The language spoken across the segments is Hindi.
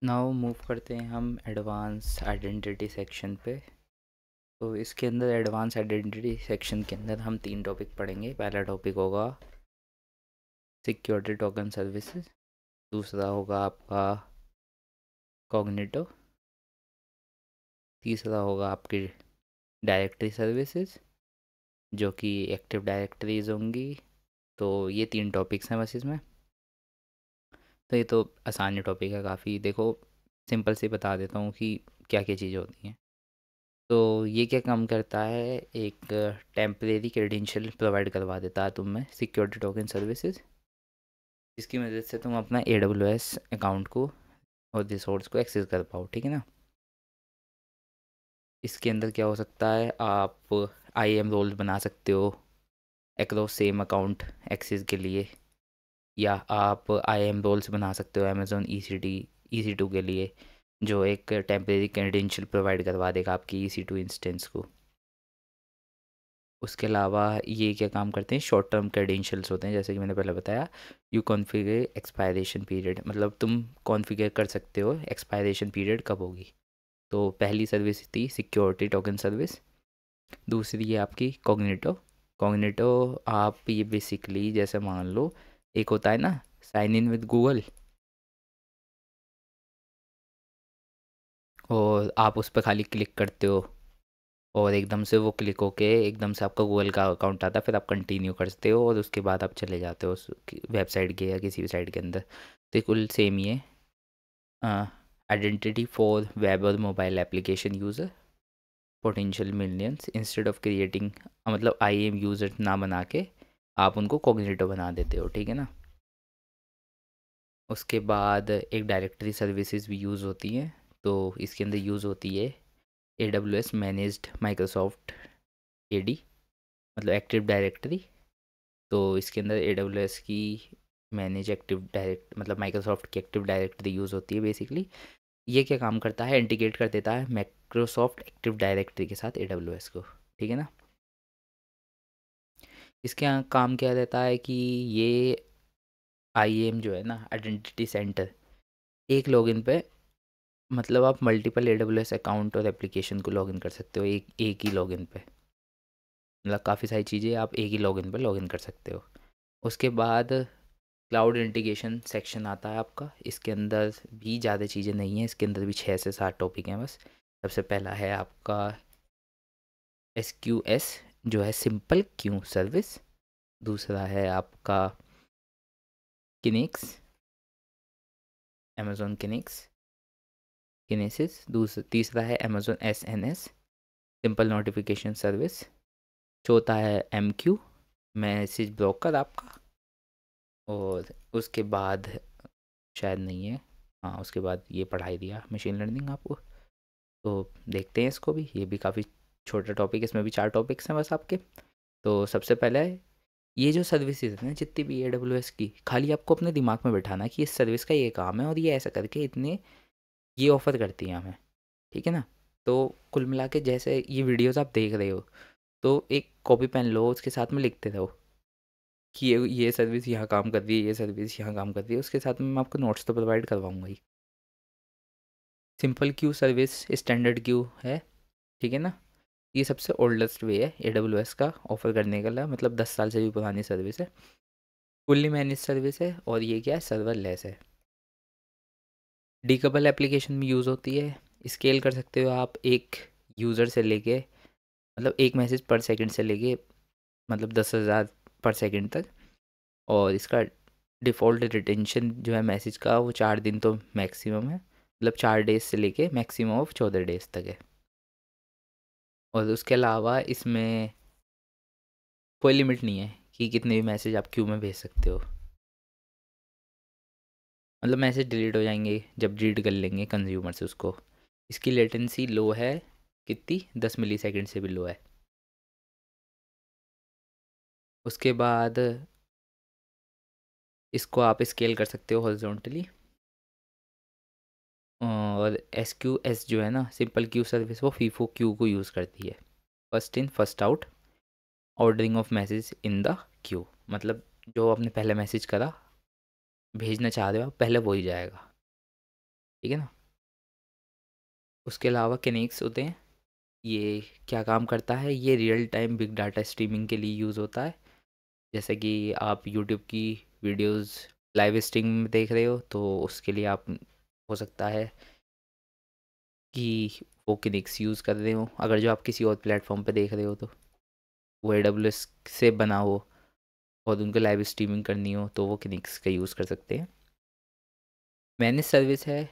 नाउ मूव करते हैं हम एडवांस आइडेंटिटी सेक्शन पे। तो इसके अंदर एडवांस आइडेंटिटी सेक्शन के अंदर हम 3 टॉपिक पढ़ेंगे। पहला टॉपिक होगा सिक्योरिटी टोकन सर्विसेज, दूसरा होगा आपका कॉग्निटो, तीसरा होगा आपकी डायरेक्टरी सर्विसेज जो कि एक्टिव डायरेक्टरीज होंगी। तो ये 3 टॉपिक्स हैं बस इसमें। तो ये तो आसान ही टॉपिक है काफ़ी। देखो, सिंपल से बता देता हूँ कि क्या क्या चीज़ें होती हैं। तो ये क्या काम करता है, एक टेम्परेरी क्रेडेंशियल प्रोवाइड करवा देता है तुम्हें सिक्योरिटी टोकन सर्विसेज, जिसकी मदद से तुम अपना AWS अकाउंट को और रिसोर्स को एक्सेस कर पाओ। ठीक है ना। इसके अंदर क्या हो सकता है, आप IAM रोल्स बना सकते हो अक्रॉस सेम अकाउंट एक्सेस के लिए, या आप IAM रोल्स बना सकते हो अमेजोन EC2 के लिए, जो एक टेम्परेरी क्रेडेंशियल प्रोवाइड करवा देगा आपकी EC2 इंस्टेंस को। उसके अलावा ये क्या काम करते हैं, शॉर्ट टर्म क्रेडेंशियल्स होते हैं, जैसे कि मैंने पहले बताया। यू कॉन्फ़िगर एक्सपायरेशन पीरियड, मतलब तुम कॉन्फ़िगर कर सकते हो एक्सपायरेशन पीरियड कब होगी। तो पहली सर्विस थी सिक्योरिटी टोकन सर्विस, दूसरी है आपकी कॉग्निटो। कॉग्निटो आप ये बेसिकली जैसे मान लो, एक होता है ना साइन इन विद गूगल, और आप उस पर खाली क्लिक करते हो और एकदम से वो क्लिक होके एकदम से आपका गूगल का अकाउंट आता है, फिर आप कंटिन्यू करते हो और उसके बाद आप चले जाते हो उस वेबसाइट के या किसी भी साइट के अंदर। तो ये कुल सेम ही है। आइडेंटिटी फॉर वेब और mobile application user potential millions instead of creating, मतलब IAM यूज़र ना बना के आप उनको कॉग्निटो बना देते हो। ठीक है ना। उसके बाद एक डायरेक्टरी सर्विसेज भी यूज़ होती हैं। तो इसके अंदर यूज़ होती है AWS मैनेज्ड माइक्रोसॉफ्ट AD, मतलब एक्टिव डायरेक्टरी। तो इसके अंदर AWS की मैनेज एक्टिव डायरेक्ट, मतलब माइक्रोसॉफ्ट की एक्टिव डायरेक्टरी यूज़ होती है बेसिकली। ये क्या काम करता है, इंटीग्रेट कर देता है माइक्रोसॉफ्ट एक्टिव डायरेक्टरी के साथ AWS को। ठीक है ना। इसके यहाँ काम क्या रहता है कि ये IAM जो है ना, आइडेंटिटी सेंटर, एक लॉगिन पे, मतलब आप मल्टीपल AWS अकाउंट और एप्लीकेशन को लॉगिन कर सकते हो एक एक ही लॉगिन पे। मतलब काफ़ी सारी चीज़ें आप एक ही लॉगिन पे लॉगिन कर सकते हो। उसके बाद क्लाउड इंटीग्रेशन सेक्शन आता है आपका। इसके अंदर भी ज़्यादा चीज़ें नहीं हैं, इसके अंदर भी 6 से 7 टॉपिक हैं बस। सबसे पहला है आपका SQS, जो है सिंपल क्यू सर्विस। दूसरा है आपका किनिक्स, अमेजोन किनिक्स किनेसिस। तीसरा है Amazon SNS, simple notification service. चौथा है MQ, मैसेज ब्रोकर आपका। और उसके बाद शायद नहीं है, हाँ उसके बाद ये पढ़ाई दिया मशीन लर्निंग आपको। तो देखते हैं इसको भी, ये भी काफ़ी छोटा टॉपिक है, इसमें भी 4 टॉपिक्स हैं बस आपके। तो सबसे पहला है, ये जो सर्विसेज हैं जितनी भी AWS की, खाली आपको अपने दिमाग में बैठाना है कि इस सर्विस का ये काम है और ये ऐसा करके इतने ये ऑफ़र करती है हमें। ठीक है ना। तो कुल मिला के जैसे ये वीडियोस आप देख रहे हो, तो एक कॉपी पेन लो, उसके साथ में लिखते रहो कि ये सर्विस यहाँ काम कर रही है, ये सर्विस यहाँ काम कर रही है। उसके साथ में मैं आपको नोट्स तो प्रोवाइड करवाऊंगा ही। Simple queue service standard queue है। ठीक है ना। ये सबसे ओल्डेस्ट वे है AWS का ऑफर करने का, मतलब 10 साल से भी पुरानी सर्विस है। फुल्ली मैनेज सर्विस है, और ये क्या है, सर्वरलेस है। डीकपल एप्लीकेशन में यूज़ होती है। स्केल कर सकते हो आप एक यूज़र से लेके, मतलब एक मैसेज पर सेकंड से लेके, मतलब 10,000 पर सेकंड तक। और इसका डिफ़ॉल्ट रिटेंशन जो है मैसेज का, वो 4 दिन तो मैक्सिमम है, मतलब 4 डेज से लेके मैक्सिमम ऑफ 14 डेज तक है। और उसके अलावा इसमें कोई लिमिट नहीं है कि कितने भी मैसेज आप क्यू में भेज सकते हो। मतलब मैसेज डिलीट हो जाएंगे जब रीड कर लेंगे कंज्यूमर से उसको। इसकी लेटेंसी लो है, कितनी, 10 मिली सेकेंड से भी लो है। उसके बाद इसको आप स्केल कर सकते हो हॉरिजॉन्टली। और SQS जो है ना, सिंपल क्यू सर्विस, वो फीफो क्यू को यूज़ करती है। First in first out ordering of message in the Q, मतलब जो आपने पहले मैसेज करा, भेजना चाह रहे हो आप, पहले वो ही जाएगा। ठीक है ना। उसके अलावा किनेक्स होते हैं, ये क्या काम करता है, ये real time big data streaming के लिए यूज़ होता है। जैसे कि आप यूट्यूब की वीडियोस लाइव स्ट्रीम में देख रहे हो, तो उसके लिए आप हो सकता है कि वो किनेक्स यूज़ कर रहे हो। अगर जो आप किसी और प्लेटफॉर्म पे देख रहे हो तो वो AWS से बना हो और उनको लाइव स्ट्रीमिंग करनी हो, तो वो किनेक्स का यूज़ कर सकते हैं। मैनेज सर्विस है,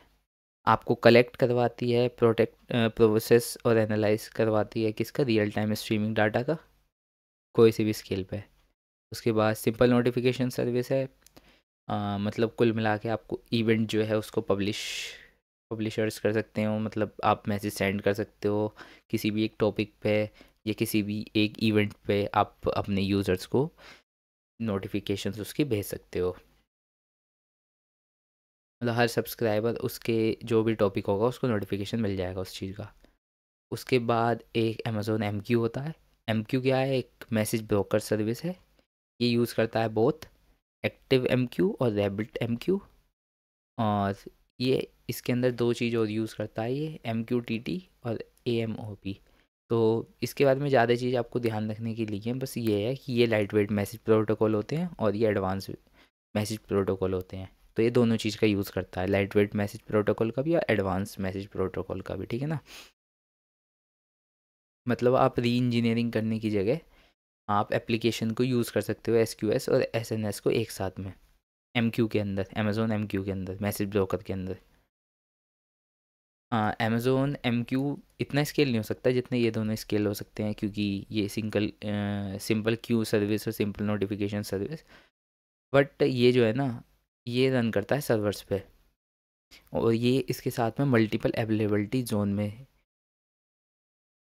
आपको कलेक्ट करवाती है, प्रोटेक्ट प्रोसेस और एनालाइज करवाती है किसका, रियल टाइम स्ट्रीमिंग डाटा का, कोई सी भी स्केल पे। उसके बाद सिंपल नोटिफिकेशन सर्विस है, मतलब कुल मिला के आपको इवेंट जो है उसको पब्लिशर्स कर सकते हो, मतलब आप मैसेज सेंड कर सकते हो किसी भी एक टॉपिक पे या किसी भी एक इवेंट पे, आप अपने यूज़र्स को नोटिफिकेशंस उसकी भेज सकते हो। मतलब हर सब्सक्राइबर उसके जो भी टॉपिक होगा उसको नोटिफिकेशन मिल जाएगा उस चीज़ का। उसके बाद एक अमेज़ोन MQ होता है। MQ क्या है, एक मैसेज ब्रोकर सर्विस है। ये यूज़ करता है बोथ एक्टिव MQ और रैबिट MQ। और ये इसके अंदर दो चीज़ और यूज़ करता है, ये MQTT और AMOP। तो इसके बारे में ज़्यादा चीज़ आपको ध्यान रखने के लिए है, बस ये है कि ये लाइट वेट मैसेज प्रोटोकॉल होते हैं और ये एडवांस मैसेज प्रोटोकॉल होते हैं। तो ये दोनों चीज़ का यूज़ करता है, लाइट वेट मैसेज प्रोटोकॉल का भी और एडवांस मैसेज प्रोटोकॉल का भी, ठीक है ना। मतलब आप री इंजीनियरिंग करने की जगह आप एप्लीकेशन को यूज़ कर सकते हो SQS और SNS को एक साथ में, MQ के अंदर, अमेज़ोन MQ के अंदर, मैसेज ब्रोकर के अंदर। अमेज़ोन MQ इतना स्केल नहीं हो सकता जितने ये दोनों स्केल हो सकते हैं, क्योंकि ये सिंपल क्यू सर्विस और सिंपल नोटिफिकेशन सर्विस, बट ये जो है ना, ये रन करता है सर्वर्स पे, और ये इसके साथ में मल्टीपल अवेलेबिलिटी जोन में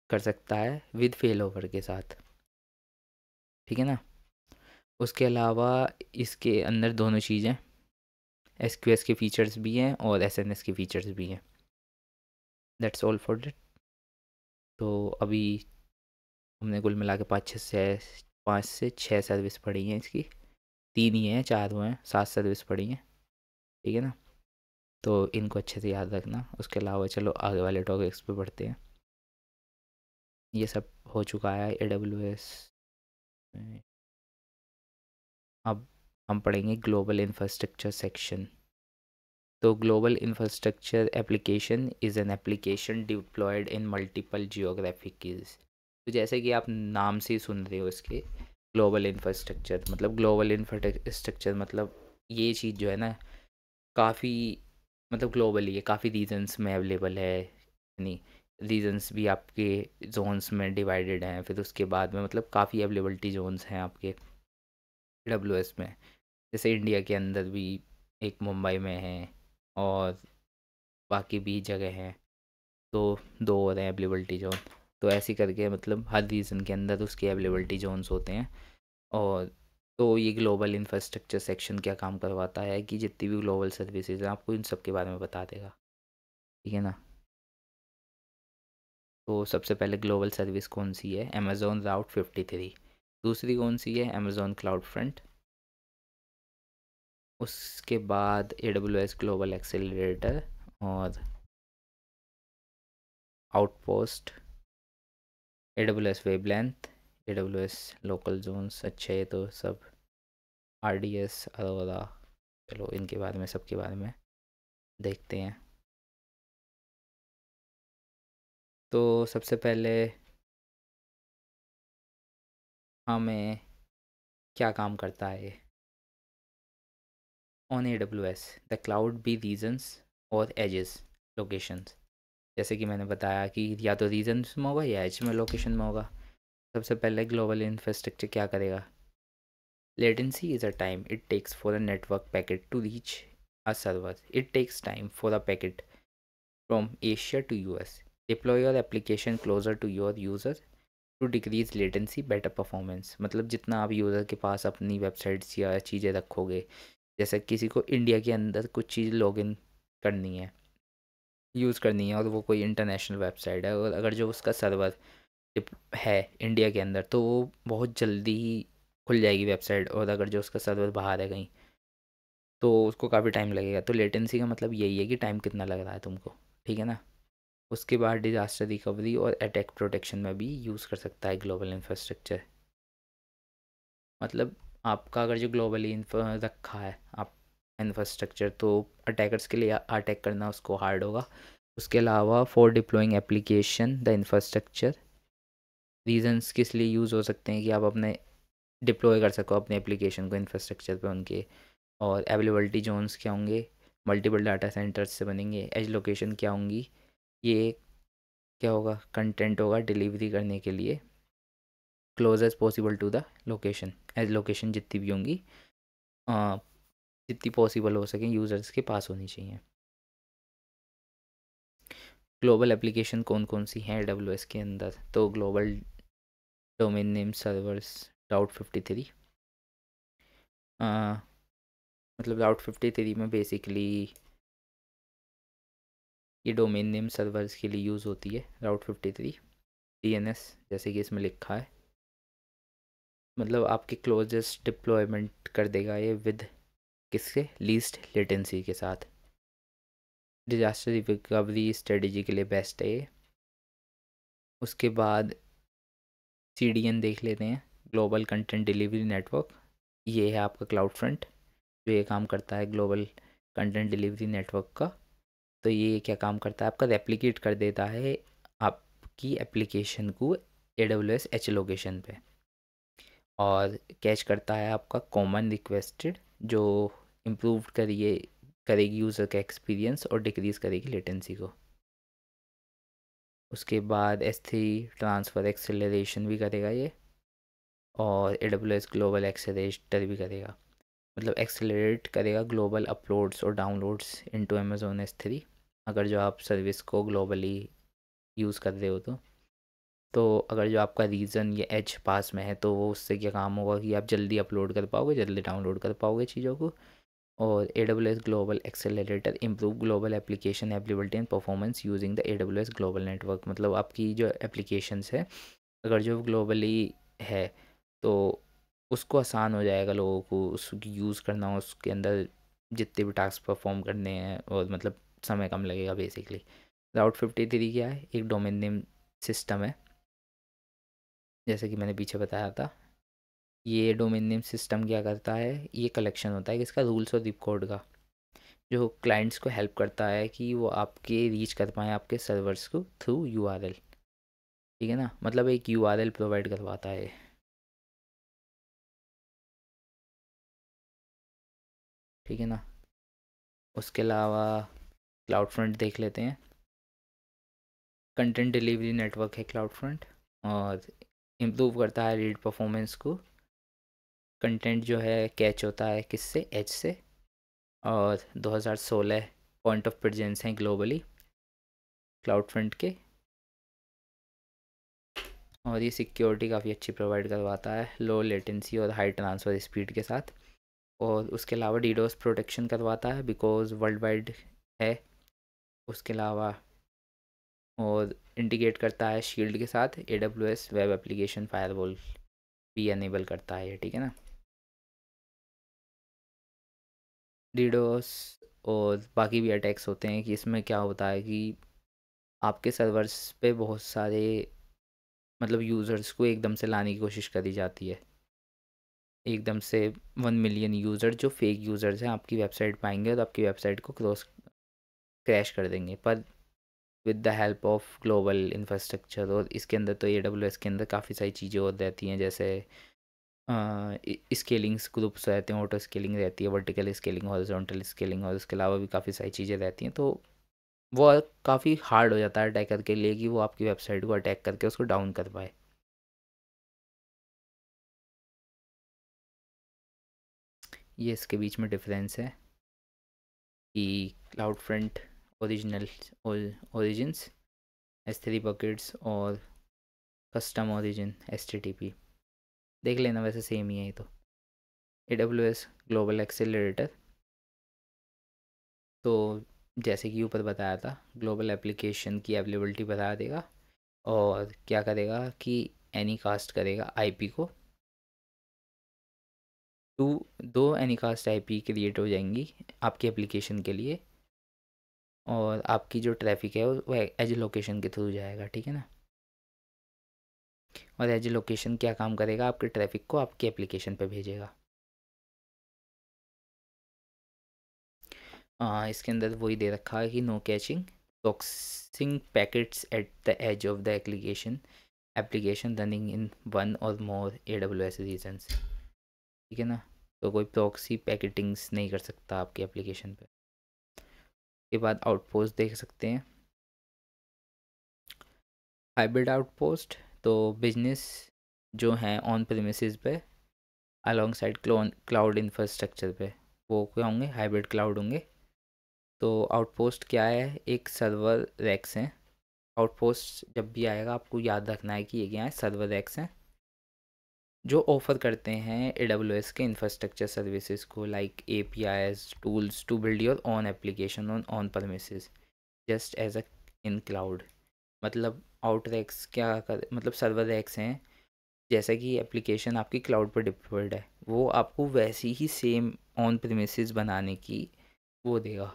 कर सकता है विद फेल ओवर के साथ, ठीक है ना। उसके अलावा इसके अंदर दोनों चीज़ें, SQS के फीचर्स भी हैं और SNS के फीचर्स भी हैं। That's all for that. तो अभी हमने कुल मिला के 5 से 6 सर्विस पढ़ी हैं इसकी, 3 ही हैं, 4 हुए हैं, 7 सर्विस पढ़ी हैं, ठीक है ना। तो इनको अच्छे से याद रखना। उसके अलावा चलो आगे वाले टॉपिक्स पे बढ़ते हैं। ये सब हो चुका है AWS में। अब हम पढ़ेंगे ग्लोबल इंफ्रास्ट्रक्चर सेक्शन। तो global infrastructure application is an application deployed in multiple geographic keys. तो जैसे कि आप नाम से ही सुन रहे हो इसके, ग्लोबल इंफ्रास्ट्रक्चर मतलब ग्लोबल इंफ्रास्ट्रक्चर मतलब ये चीज़ जो है ना, काफ़ी मतलब ग्लोबली है, काफ़ी रीजन्स में अवेलेबल है, यानी रीजन्स भी आपके जोन्स में डिवाइडेड हैं। फिर उसके बाद में मतलब काफ़ी अवेलेबिलिटी जोन्स हैं आपके AWS में। जैसे इंडिया के अंदर भी एक मुंबई में है और बाकी भी जगह हैं, तो 2 और हैं अवेलेबिलिटी जोन। तो ऐसे करके मतलब हर रीजन के अंदर उसके अवेलेबिलिटी जोन्स होते हैं। और तो ये ग्लोबल इंफ्रास्ट्रक्चर सेक्शन क्या काम करवाता है कि जितनी भी ग्लोबल सर्विसेज हैं आपको इन सब के बारे में बता देगा, ठीक है ना। तो सबसे पहले ग्लोबल सर्विस कौन सी है, अमेज़ॉन राउट 53। दूसरी कौन सी है, अमेज़ॉन क्लाउड फ्रंट। उसके बाद AWS ग्लोबल एक्सेलरेटर और outpost, AWS wavelength, AWS local zones. अच्छा ये तो सब RDS अरोरा, चलो इनके बारे में सबके बारे में देखते हैं। तो सबसे पहले हमें क्या काम करता है on AWS, the cloud be regions और एजेस लोकेशंस। जैसे कि मैंने बताया कि या तो रीजन्स में होगा या एज में लोकेशन में होगा। सबसे पहले ग्लोबल इंफ्रास्ट्रक्चर क्या करेगा, latency is a time it takes for a network packet to reach a server. It takes time for a packet from Asia to US. Deploy your application closer to your user to decrease latency, better performance। मतलब जितना आप यूज़र के पास अपनी वेबसाइट्स या चीज़ें रखोगे, जैसे किसी को इंडिया के अंदर कुछ चीज़ लॉगिन करनी है, यूज़ करनी है, और वो कोई इंटरनेशनल वेबसाइट है, और अगर जो उसका सर्वर है इंडिया के अंदर, तो वो बहुत जल्दी ही खुल जाएगी वेबसाइट। और अगर जो उसका सर्वर बाहर है कहीं, तो उसको काफ़ी टाइम लगेगा। तो लेटेंसी का मतलब यही है कि टाइम कितना लग रहा है तुमको, ठीक है ना। उसके बाद डिज़ास्टर रिकवरी और अटैक प्रोटेक्शन में भी यूज़ कर सकता है ग्लोबल इंफ्रास्ट्रक्चर। मतलब आपका अगर जो ग्लोबली रखा है आप इंफ्रास्ट्रक्चर, तो अटैकर्स के लिए अटैक करना उसको हार्ड होगा। उसके अलावा for deploying application the infrastructure, reasons किस लिए यूज़ हो सकते हैं कि आप अपने डिप्लॉय कर सको अपने एप्लीकेशन को इंफ्रास्ट्रक्चर पे उनके। और अवेलेबिलिटी जोन्स क्या होंगे, मल्टीपल डाटा सेंटर्स से बनेंगे। एज लोकेशन क्या होंगी, ये क्या होगा, कंटेंट होगा डिलीवरी करने के लिए close as possible to the location. Edge location जितनी भी होंगी जितनी पॉसिबल हो सके यूज़र्स के पास होनी चाहिए। ग्लोबल एप्लीकेशन कौन कौन सी हैं AWS के अंदर, तो ग्लोबल डोमेन नेम सर्वर्स राउट 53। मतलब राउट 53 में बेसिकली ये डोमेन नेम सर्वर्स के लिए यूज़ होती है राउट 53। DNS जैसे कि इसमें लिखा है, मतलब आपके क्लोजेस्ट डिप्लॉयमेंट कर देगा ये विद किससे, लीस्ट लेटेंसी के साथ। डिजास्टर रिकवरी स्ट्रेटजी के लिए बेस्ट है ये। उसके बाद CDN देख लेते हैं, ग्लोबल कंटेंट डिलीवरी नेटवर्क। ये है आपका क्लाउड फ्रंट जो ये काम करता है ग्लोबल कंटेंट डिलीवरी नेटवर्क का। तो ये क्या काम करता है, आपका रेप्लिकेट कर देता है आपकी एप्लीकेशन को AWS H लोकेशन पे, और कैच करता है आपका कॉमन रिक्वेस्टेड, जो इम्प्रूव करेगी यूज़र का एक्सपीरियंस और डिक्रीज़ करेगी लेटेंसी को। उसके बाद S3 ट्रांसफ़र एक्सेलरेशन भी करेगा ये, और AWS ग्लोबल एक्सेलरेटर भी करेगा, मतलब एक्सेलरेट करेगा ग्लोबल अपलोड्स और डाउनलोड्स इनटू Amazon S3, अगर जो आप सर्विस को ग्लोबली यूज़ कर रहे हो तो अगर जो आपका रीज़न या एज पास में है तो वो उससे क्या काम होगा कि आप जल्दी अपलोड कर पाओगे, जल्दी डाउनलोड कर पाओगे चीज़ों को। और AWS global accelerator improve global application ability and performance using the AWS global network, मतलब आपकी जो एप्लीकेशंस है अगर जो ग्लोबली है तो उसको आसान हो जाएगा लोगों को उसकी यूज़ करना, उसके अंदर जितने भी टास्क परफॉर्म करने हैं, और मतलब समय कम लगेगा बेसिकली। राउट 53 क्या है, एक डोमेन नेम सिस्टम है, जैसे कि मैंने पीछे बताया था। ये डोमेन नेम सिस्टम क्या करता है, ये कलेक्शन होता है किसका, रूल्स और रिप कोड का, जो क्लाइंट्स को हेल्प करता है कि वो आपके रीच कर पाएँ आपके सर्वर्स को थ्रू URL, ठीक है ना, मतलब एक URL प्रोवाइड करवाता है। ठीक है ना। उसके अलावा क्लाउड फ्रंट देख लेते हैं, कंटेंट डिलीवरी नेटवर्क है क्लाउड फ्रंट, और इम्प्रूव करता है रीड परफॉर्मेंस को। कंटेंट जो है कैच होता है किससे, एच से, और 2016 पॉइंट ऑफ प्रेजेंस हैं ग्लोबली क्लाउड फ्रंट के, और ये सिक्योरिटी काफ़ी अच्छी प्रोवाइड करवाता है लो लेटेंसी और हाई ट्रांसफ़र स्पीड के साथ। और उसके अलावा डीडोस प्रोटेक्शन करवाता है बिकॉज वर्ल्ड वाइड है। उसके अलावा और इंटीग्रेट करता है शील्ड के साथ, AWS वेब एप्लीकेशन फायरवॉल भी एनेबल करता है, ठीक है ना। डीडोस और बाकी भी अटैक्स होते हैं कि इसमें क्या होता है कि आपके सर्वर्स पे बहुत सारे मतलब यूज़र्स को एकदम से लाने की कोशिश करी जाती है, एकदम से 1 मिलियन यूज़र जो फेक यूज़र्स हैं आपकी वेबसाइट पाएंगे और आपकी वेबसाइट को क्रैश कर देंगे। पर with the help of global infrastructure, और इसके अंदर तो AWS के अंदर काफ़ी सारी चीज़ें और रहती हैं, जैसे स्केलिंग्स ग्रुप्स रहते हैं, ऑटो स्केलिंग रहती है, वर्टिकल स्केलिंग, हॉरिजॉन्टल स्केलिंग, और उसके अलावा भी काफ़ी सारी चीज़ें रहती हैं। तो वो काफ़ी हार्ड हो जाता है अटैकर के लिए कि वो आपकी वेबसाइट को अटैक करके उसको डाउन कर पाए। ये इसके बीच में डिफरेंस है कि cloud front original origins S3 buckets, और कस्टम ओरिजिन HTTP। देख लेना, वैसे सेम ही है ये तो। AWS ग्लोबल एक्सेलरेटर, तो जैसे कि ऊपर बताया था ग्लोबल एप्लीकेशन की अवेलेबिलिटी बता देगा, और क्या करेगा कि एनी कास्ट करेगा IP को, दो एनिकास्ट आईपी क्रिएट हो जाएंगी आपकी एप्लीकेशन के लिए, और आपकी जो ट्रैफिक है वो एज लोकेशन के थ्रू जाएगा, ठीक है ना। और एज लोकेशन क्या काम करेगा, आपके ट्रैफिक को आपकी एप्लीकेशन पे भेजेगा। इसके अंदर वही दे रखा है कि no caching boxing packets at the edge of the application running in one or more AWS regions, ठीक है ना। तो कोई प्रॉक्सी पैकेटिंग्स नहीं कर सकता आपकी एप्लीकेशन पे। के बाद आउटपोस्ट देख सकते हैं, हाइब्रिड आउटपोस्ट। तो बिजनेस जो हैं ऑन प्रीमिसेस पे अलॉन्ग साइड क्लाउड इंफ्रास्ट्रक्चर पे, वो क्या होंगे, हाइब्रिड क्लाउड होंगे। तो आउटपोस्ट क्या है, एक सर्वर रैक्स हैं। आउटपोस्ट जब भी आएगा आपको याद रखना है कि ये क्या है, सर्वर रैक्स हैं जो ऑफर करते हैं AWS के इंफ्रास्ट्रक्चर सर्विसेज को, like APIs tools to build your own application on premises just as a in cloud. मतलब आउट रैक्स क्या कर, मतलब सर्वर रैक्स हैं, जैसा कि एप्लीकेशन आपकी क्लाउड पर डिप्लॉयड है वो आपको वैसी ही सेम ऑन प्रीमिसेस बनाने की वो देगा,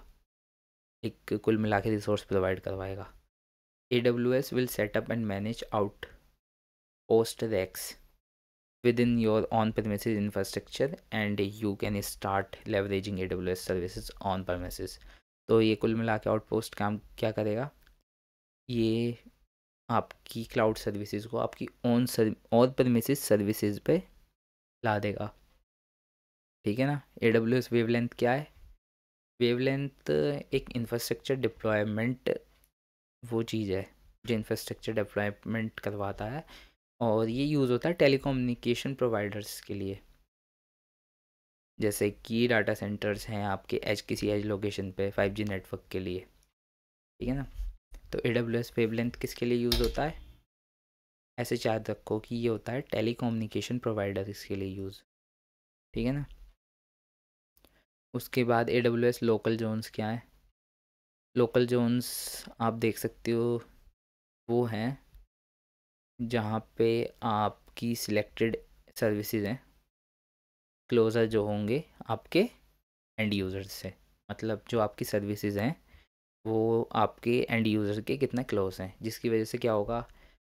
एक कुल मिला के रिसोर्स प्रोवाइड करवाएगा। AWS will set up and manage out host racks within your on-premises infrastructure and you can start leveraging AWS services on premises। तो ये कुल मिला के आउटपोस्ट काम क्या करेगा, ये आपकी क्लाउड सर्विसेज को आपकी ऑन प्रेमिसेस सर्विसेज पे ला देगा, ठीक है ना। AWS वेवलेंथ क्या है, वेवलेंथ एक इंफ्रास्ट्रक्चर डिप्लॉयमेंट वो चीज़ है जो इंफ्रास्ट्रक्चर डिप्लॉयमेंट करवाता है, और ये यूज़ होता है टेलीकम्युनिकेशन प्रोवाइडर्स के लिए, जैसे कि डाटा सेंटर्स हैं आपके किसी एज लोकेशन पे 5G नेटवर्क के लिए, ठीक है ना। तो AWS वेवलेंथ किसके लिए यूज़ होता है, ऐसे याद रखो कि ये होता है टेलीकम्युनिकेशन प्रोवाइडर इसके लिए यूज़, ठीक है ना। उसके बाद AWS लोकल जोन्स क्या है, लोकल जोन्स आप देख सकते हो वो हैं जहाँ पे आपकी सिलेक्टेड सर्विसेज हैं क्लोज़र जो होंगे आपके एंड यूज़र्स से, मतलब जो आपकी सर्विसेज हैं वो आपके एंड यूज़र के कितना क्लोज हैं, जिसकी वजह से क्या होगा,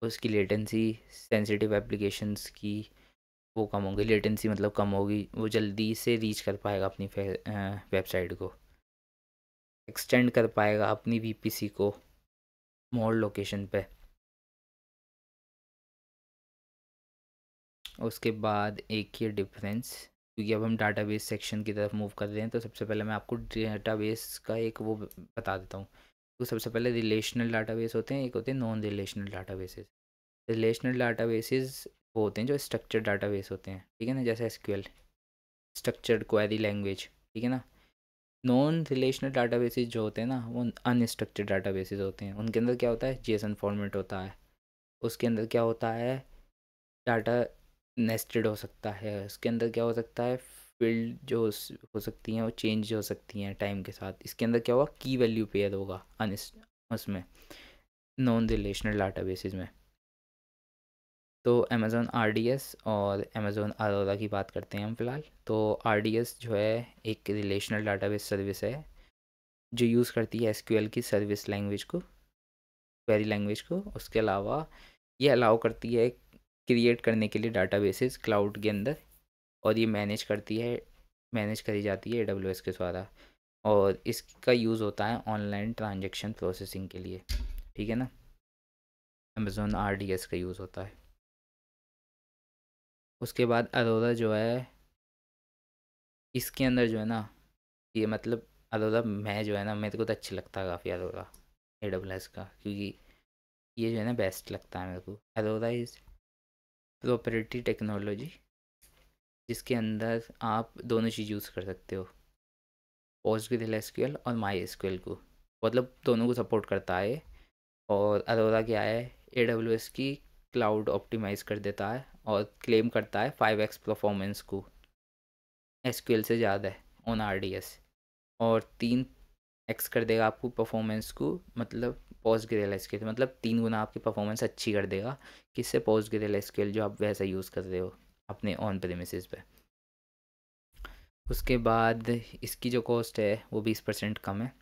उसकी लेटेंसी सेंसिटिव एप्लीकेशंस की वो कम होगी, लेटेंसी मतलब कम होगी, वो जल्दी से रीच कर पाएगा अपनी वेबसाइट को, एक्सटेंड कर पाएगा अपनी VPC को मोर लोकेशन पे। उसके बाद एक ये डिफरेंस, क्योंकि अब हम डाटाबेस सेक्शन की तरफ मूव कर रहे हैं तो सबसे पहले मैं आपको डाटाबेस का एक वो बता देता हूँ। तो सबसे पहले रिलेशनल डाटाबेस होते हैं, एक होते हैं non relational databases. Relational databases वो होते हैं जो स्ट्रक्चर्ड डाटाबेस होते हैं, ठीक है ना, जैसे SQL स्ट्रक्चर्ड क्वेरी लैंग्वेज, ठीक है ना। नॉन रिलेशनल डाटाबेसेस जो होते हैं ना वो अनस्ट्रक्चर्ड डाटाबेसेस होते हैं, उनके अंदर क्या होता है, JSON फॉर्मेट होता है, उसके अंदर क्या होता है, डाटा नेस्टेड हो सकता है, उसके अंदर क्या हो सकता है, फील्ड जो हो सकती हैं वो चेंज हो सकती हैं टाइम के साथ, इसके अंदर क्या होगा, की वैल्यू पेयर होगा उसमें नॉन रिलेशनल डाटाबेसेस में। तो अमेज़ॉन RDS और अमेज़ॉन अरोरा की बात करते हैं हम फ़िलहाल। तो RDS जो है एक रिलेशनल डाटाबेस सर्विस है जो यूज़ करती है SQL की सर्विस लैंग्वेज को, क्वेरी लैंग्वेज को। उसके अलावा ये अलाउ करती है क्रिएट करने के लिए डाटाबेसेस क्लाउड के अंदर, और ये मैनेज करी जाती है AWS के द्वारा, और इसका यूज़ होता है ऑनलाइन ट्रांजैक्शन प्रोसेसिंग के लिए, ठीक है ना। अमेज़ॉन RDS का यूज़ होता है। उसके बाद अरोरा जो है, इसके अंदर जो है ना, ये मतलब अरोरा मैं जो है ना मेरे को तो अच्छा लगता है काफ़ी अरोरा AWS का, क्योंकि ये जो है ना बेस्ट लगता है मेरे को। अरोरा इज़ प्रोप्राइटरी टेक्नोलॉजी जिसके अंदर आप दोनों चीज़ यूज़ कर सकते हो, PostgreSQL और MySQL को, मतलब दोनों को सपोर्ट करता है। और अरोरा क्या है, AWS की क्लाउड ऑप्टिमाइज़ कर देता है और क्लेम करता है 5x परफॉर्मेंस को SQL से ज़्यादा है ऑन RDS, और 3x कर देगा आपको परफॉर्मेंस को, मतलब PostgreSQL मतलब 3 गुना आपकी परफॉर्मेंस अच्छी कर देगा, किससे, PostgreSQL जो आप वैसा यूज़ कर रहे हो अपने ऑन प्रेमिसेस पे। उसके बाद इसकी जो कॉस्ट है वो 20% कम है,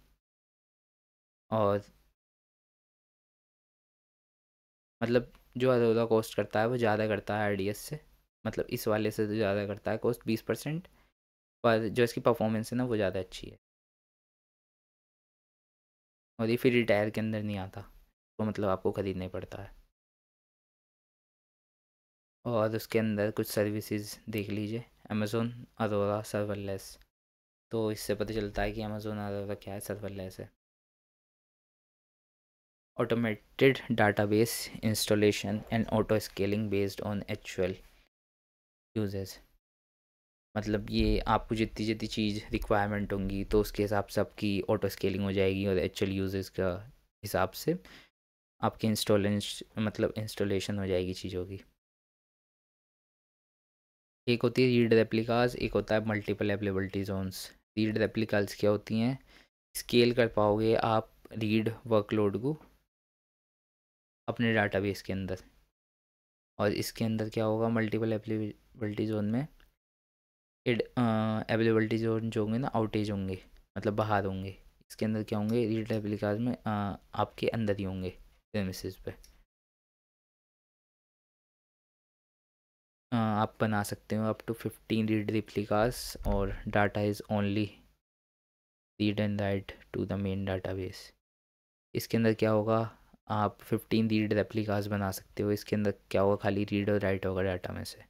और मतलब जो अरोरा कॉस्ट करता है वो ज़्यादा करता है RDS से, मतलब इस वाले से तो ज़्यादा करता है कॉस्ट 20%, पर जो इसकी परफॉर्मेंस है ना वो ज़्यादा अच्छी है, और ये फिर रिटायर के अंदर नहीं आता, तो मतलब आपको ख़रीदना ही पड़ता है। और उसके अंदर कुछ सर्विसेज देख लीजिए, अमेज़ोन अरोरा सर्वरलेस। तो इससे पता चलता है कि अमेज़ोन अरोरा क्या है, सर्वरलेस है। Automated database installation and auto scaling based on actual uses, मतलब ये आपको जितनी जितनी चीज़ रिक्वायरमेंट होंगी तो उसके हिसाब से आपकी ऑटो स्केलिंग हो जाएगी, और एक्चुअल यूजेस का हिसाब से आपकी इंस्टॉलेशन हो जाएगी चीज़ों की। एक होती है रीड रेप्लिकास, एक होता है multiple availability zones. Read replicas क्या होती हैं, स्केल कर पाओगे आप रीड वर्कलोड को अपने डाटाबेस के अंदर, और इसके अंदर क्या होगा, मल्टीपल अवेलेबिलिटी जोन में अवेलेबिलिटी जोन जो होंगे ना आउटेज होंगे, मतलब बाहर होंगे। इसके अंदर क्या होंगे, रीड रेप्लिकास में आपके अंदर ही होंगे प्रेमिसेस पे। आप बना सकते हो अप टू 15 रीड रेप्लिकास, और data is only read and write to the main database. इसके अंदर क्या होगा, आप 15 रीड रेप्लिकास बना सकते हो, इसके अंदर क्या होगा, खाली रीड और राइट होगा डाटा में से।